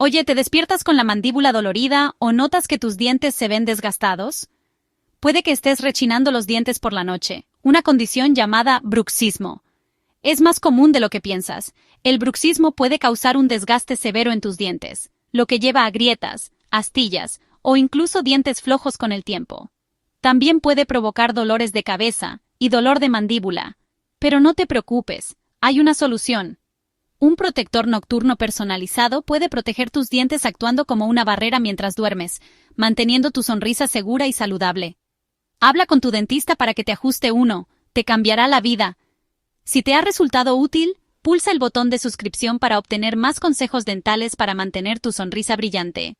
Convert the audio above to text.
Oye, ¿te despiertas con la mandíbula dolorida o notas que tus dientes se ven desgastados? Puede que estés rechinando los dientes por la noche, una condición llamada bruxismo. Es más común de lo que piensas. El bruxismo puede causar un desgaste severo en tus dientes, lo que lleva a grietas, astillas o incluso dientes flojos con el tiempo. También puede provocar dolores de cabeza y dolor de mandíbula. Pero no te preocupes, hay una solución. Un protector nocturno personalizado puede proteger tus dientes actuando como una barrera mientras duermes, manteniendo tu sonrisa segura y saludable. Habla con tu dentista para que te ajuste uno, te cambiará la vida. Si te ha resultado útil, pulsa el botón de suscripción para obtener más consejos dentales para mantener tu sonrisa brillante.